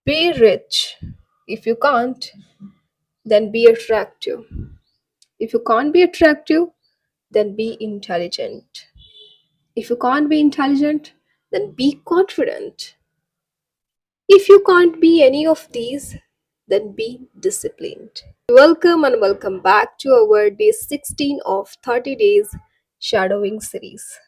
Be rich. If you can't, then be attractive. If you can't be attractive, then be intelligent. If you can't be intelligent, then be confident. If you can't be any of these, then be disciplined. Welcome and welcome back to our day 16 of 30 days shadowing series.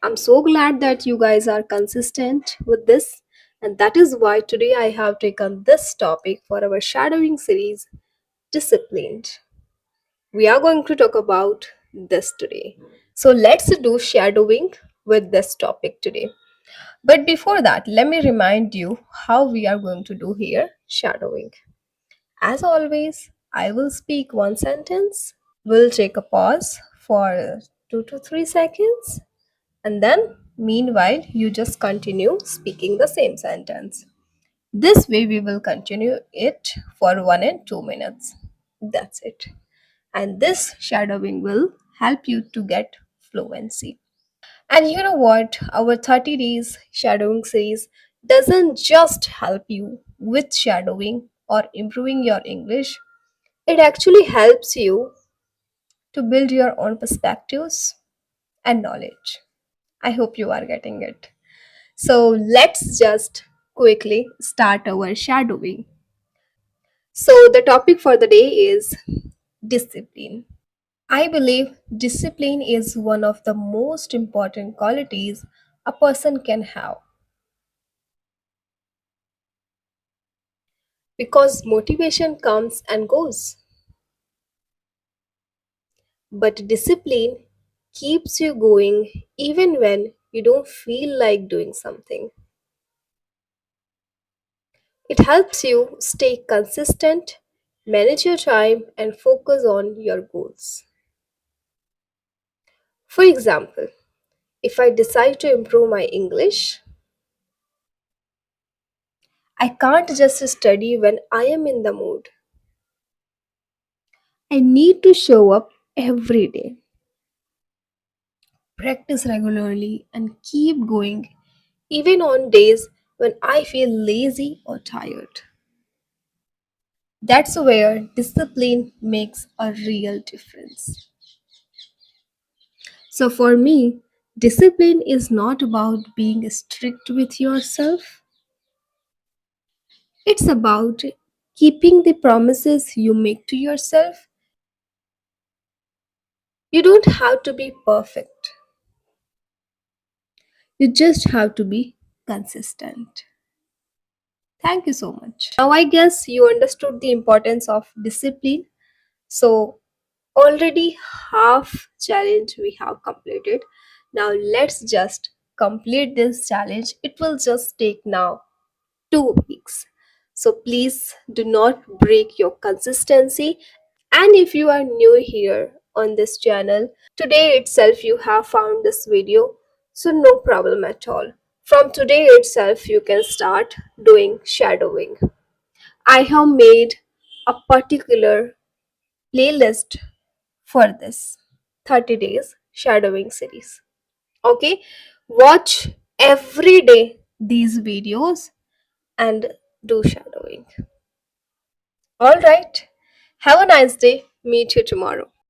I'm so glad that you guys are consistent with this, and that is why today I have taken this topic for our shadowing series disciplined. We are going to talk about this today. So let's do shadowing with this topic today. But before that, let me remind you how we are going to do here shadowing. As always, I will speak one sentence. We'll take a pause for 2 to 3 seconds, and then meanwhile you just continue speaking the same sentence. This way we will continue it for 1 and 2 minutes. That's it. And this shadowing will help you to get fluency. And you know what? Our 30 days shadowing series doesn't just help you with shadowing or improving your English, it actually helps you to build your own perspectives and knowledge. I hope you are getting it. So let's just quickly start our shadowing. So the topic for the day is discipline. I believe discipline is one of the most important qualities a person can have because motivation comes and goes, but discipline keeps you going even when you don't feel like doing something. It helps you stay consistent, manage your time, and focus on your goals. For example, if I decide to improve my English, I can't just study when I am in the mood. I need to show up every day, practice regularly, and keep going even on days when I feel lazy or tired. That's where discipline makes a real difference. So, for me, discipline is not about being strict with yourself, it's about keeping the promises you make to yourself. You don't have to be perfect, you just have to be consistent. Thank you so much. Now, I guess you understood the importance of discipline. So, already half challenge we have completed. Now, let's just complete this challenge. It will just take now 2 weeks. So, please do not break your consistency. And if you are new here on this channel, today itself you have found this video, so no problem at all. From today itself, you can start doing shadowing. I have made a particular playlist for this 30 days shadowing series. Okay, watch every day these videos and do shadowing. All right, have a nice day. Meet you tomorrow.